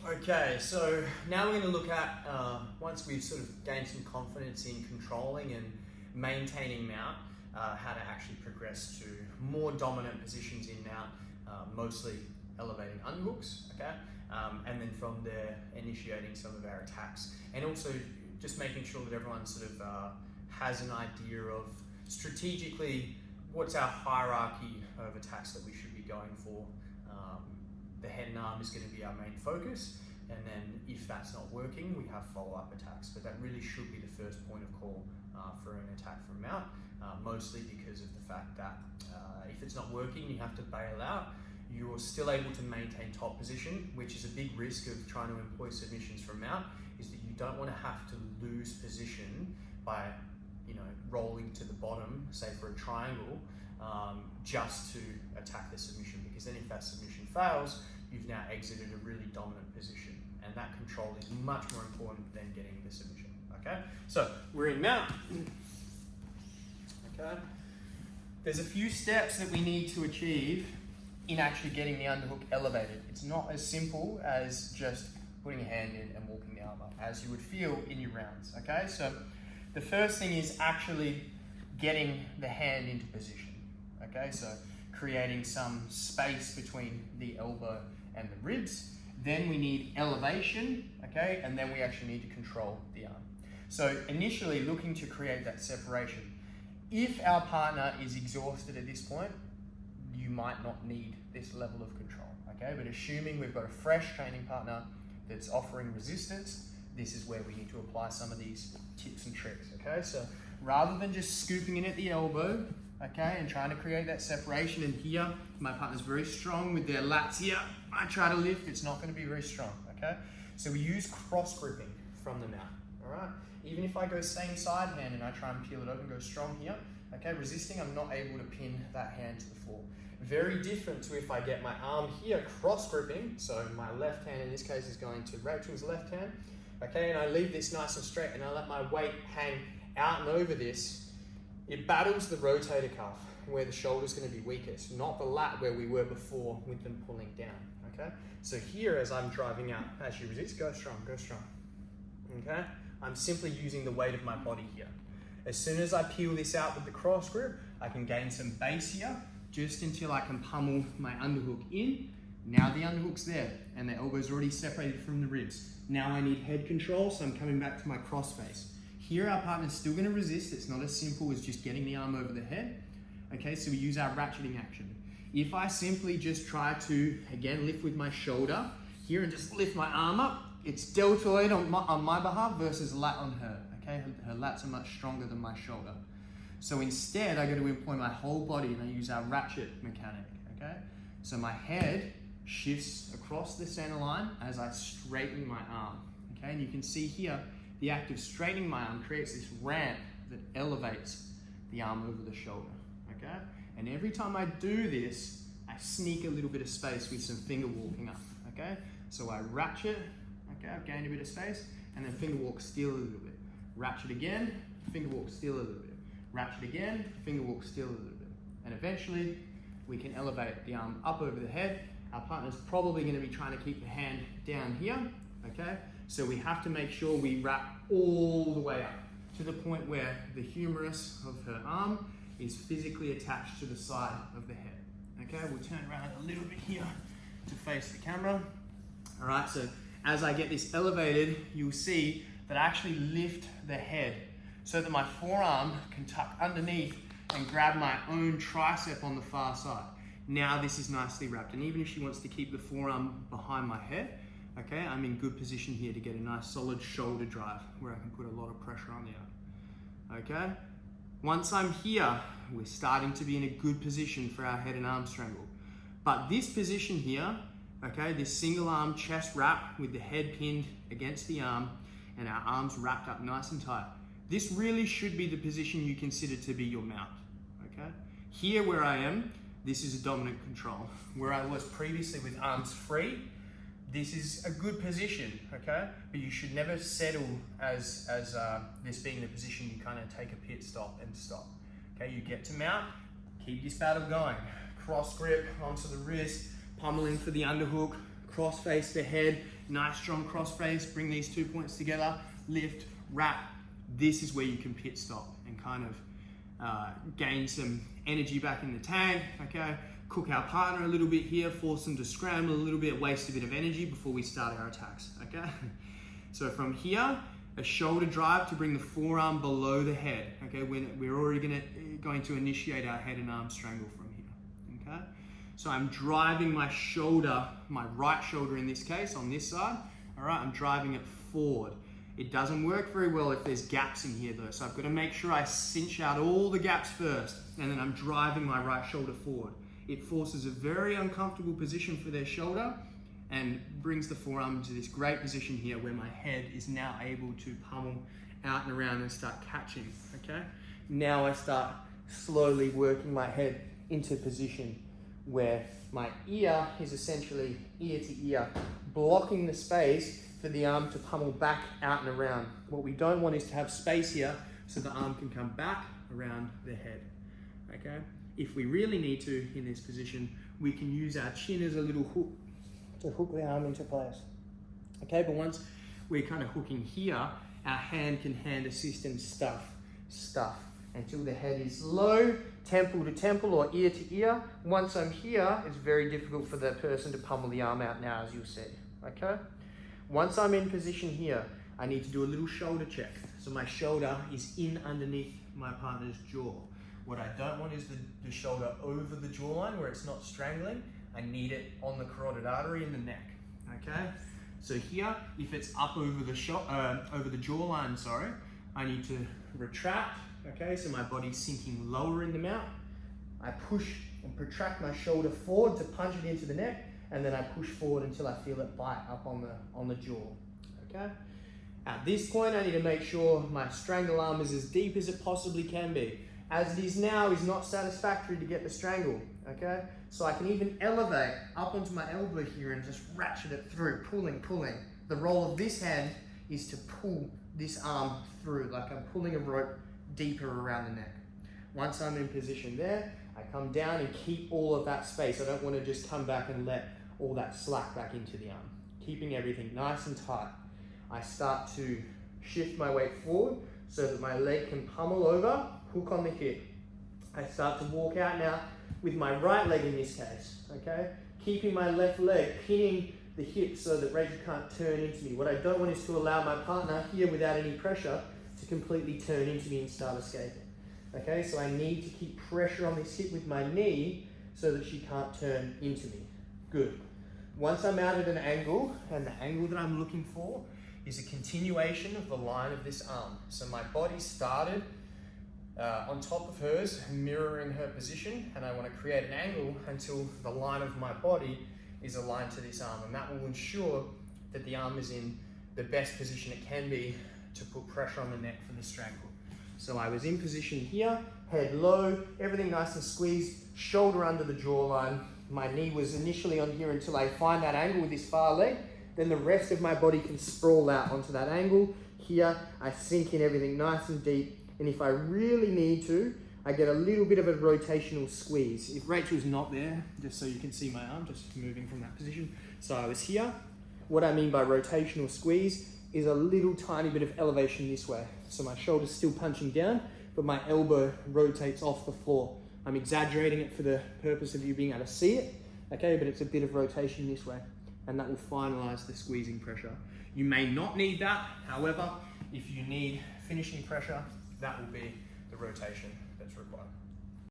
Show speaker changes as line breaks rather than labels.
Okay, so now we're going to look at, once we've sort of gained some confidence in controlling and maintaining mount, how to actually progress to more dominant positions in mount, mostly elevating underhooks, okay? And then from there, initiating some of our attacks. And also just making sure that everyone sort of has an idea of strategically what's our hierarchy of attacks that we should be going for. The head and arm is going to be our main focus, and then if that's not working, we have follow-up attacks. But that really should be the first point of call for an attack from mount, mostly because of the fact that if it's not working, you have to bail out. You're still able to maintain top position, which is a big risk of trying to employ submissions from mount, is that you don't want to have to lose position by rolling to the bottom, say for a triangle, just to attack the submission, because then if that submission fails, you've now exited a really dominant position, and that control is much more important than getting the submission, okay? So we're in mount, okay? There's a few steps that we need to achieve in actually getting the underhook elevated. It's not as simple as just putting a hand in and walking the arm up, as you would feel in your rounds, okay? So the first thing is actually getting the hand into position, okay? So creating some space between the elbow and the ribs. Then we need elevation, okay? And then we actually need to control the arm. So initially looking to create that separation. If our partner is exhausted at this point, you might not need this level of control, okay? But assuming we've got a fresh training partner that's offering resistance, this is where we need to apply some of these tips and tricks, okay? So rather than just scooping in at the elbow, okay, and trying to create that separation, and here, my partner's very strong with their lats here, I try to lift, it's not gonna be very strong, okay? So we use cross gripping from the mount, all right? Even if I go same side hand and I try and peel it open, go strong here, okay, resisting, I'm not able to pin that hand to the floor. Very different to if I get my arm here cross gripping, so my left hand in this case is going to Rachel's left hand, okay, and I leave this nice and straight and I let my weight hang out and over this. It battles the rotator cuff where the shoulder's going to be weakest, not the lat where we were before with them pulling down, okay? So here as I'm driving out, as you resist, go strong, okay? I'm simply using the weight of my body here. As soon as I peel this out with the cross grip, I can gain some base here, just until I can pummel my underhook in. Now the underhook's there, and the elbow's already separated from the ribs. Now I need head control, so I'm coming back to my cross face. Here our partner's still gonna resist. It's not as simple as just getting the arm over the head. Okay, so we use our ratcheting action. If I simply just try to, again, lift with my shoulder here and just lift my arm up, it's deltoid on my behalf versus lat on her, okay? Her lats are much stronger than my shoulder. So instead, I got to employ my whole body and I use our ratchet mechanic, okay? So my head shifts across the center line as I straighten my arm, okay? And you can see here, the act of straightening my arm creates this ramp that elevates the arm over the shoulder, okay? And every time I do this, I sneak a little bit of space with some finger walking up, okay? So I ratchet, okay, I've gained a bit of space, and then finger walk steal a little bit. Ratchet again, finger walk steal a little bit. Ratchet again, finger walk steal a little bit. And eventually, we can elevate the arm up over the head. Our partner's probably gonna be trying to keep the hand down here, okay? So we have to make sure we wrap all the way up to the point where the humerus of her arm is physically attached to the side of the head. Okay, we'll turn around a little bit here to face the camera. All right, so as I get this elevated, you'll see that I actually lift the head so that my forearm can tuck underneath and grab my own tricep on the far side. Now this is nicely wrapped, and even if she wants to keep the forearm behind my head, okay, I'm in good position here to get a nice solid shoulder drive where I can put a lot of pressure on the arm, okay? Once I'm here, we're starting to be in a good position for our head and arm strangle. But this position here, okay, this single arm chest wrap with the head pinned against the arm and our arms wrapped up nice and tight. This really should be the position you consider to be your mount, okay? Here where I am, this is a dominant control. Where I was previously with arms free, this is a good position, okay? But you should never settle as this being the position you kind of take a pit stop and stop. Okay, you get to mount, keep this battle going. Cross grip onto the wrist, pummeling for the underhook, cross face the head, nice strong cross face, bring these 2 points together, lift, wrap. This is where you can pit stop and kind of gain some energy back in the tank, okay? Cook our partner a little bit here, force them to scramble a little bit, waste a bit of energy before we start our attacks, okay? So from here, a shoulder drive to bring the forearm below the head, okay? We're already going to initiate our head and arm strangle from here, okay? So I'm driving my shoulder, my right shoulder in this case, on this side, all right? I'm driving it forward. It doesn't work very well if there's gaps in here though, so I've got to make sure I cinch out all the gaps first, and then I'm driving my right shoulder forward. It forces a very uncomfortable position for their shoulder and brings the forearm into this great position here where my head is now able to pummel out and around and start catching, okay? Now I start slowly working my head into position where my ear is essentially ear to ear, blocking the space for the arm to pummel back out and around. What we don't want is to have space here so the arm can come back around the head, okay? If we really need to in this position, we can use our chin as a little hook to hook the arm into place, okay? But once we're kind of hooking here, our hand can hand assist and stuff until the head is low, temple to temple or ear to ear. Once I'm here, it's very difficult for the person to pummel the arm out now, as you'll see, okay? Once I'm in position here, I need to do a little shoulder check. So my shoulder is in underneath my partner's jaw. What I don't want is the shoulder over the jawline where it's not strangling. I need it on the carotid artery in the neck, okay? So here, if it's up over the jawline, sorry, I need to retract, okay? So my body's sinking lower in the mount. I push and protract my shoulder forward to punch it into the neck, and then I push forward until I feel it bite up on the jaw, okay? At this point, I need to make sure my strangle arm is as deep as it possibly can be. As it is now is not satisfactory to get the strangle, okay? So I can even elevate up onto my elbow here and just ratchet it through, pulling. The role of this hand is to pull this arm through, like I'm pulling a rope deeper around the neck. Once I'm in position there, I come down and keep all of that space. I don't want to just come back and let all that slack back into the arm. Keeping everything nice and tight. I start to shift my weight forward so that my leg can pummel over, hook on the hip. I start to walk out now with my right leg in this case, okay? Keeping my left leg, pinning the hip so that Rachel can't turn into me. What I don't want is to allow my partner here without any pressure to completely turn into me and start escaping. Okay, so I need to keep pressure on this hip with my knee so that she can't turn into me. Good. Once I'm out at an angle, and the angle that I'm looking for is a continuation of the line of this arm. So my body started on top of hers, mirroring her position, and I want to create an angle until the line of my body is aligned to this arm, and that will ensure that the arm is in the best position it can be to put pressure on the neck for the strangle. So I was in position here, head low, everything nice and squeezed, shoulder under the jawline. My knee was initially on here until I find that angle with this far leg. Then the rest of my body can sprawl out onto that angle. Here, I sink in everything nice and deep. And if I really need to, I get a little bit of a rotational squeeze. If Rachel's not there, just so you can see my arm, just moving from that position. So I was here. What I mean by rotational squeeze is a little tiny bit of elevation this way. So my shoulder's still punching down, but my elbow rotates off the floor. I'm exaggerating it for the purpose of you being able to see it, okay? But it's a bit of rotation this way, and that will finalize the squeezing pressure. You may not need that. However, if you need finishing pressure, that will be the rotation that's required.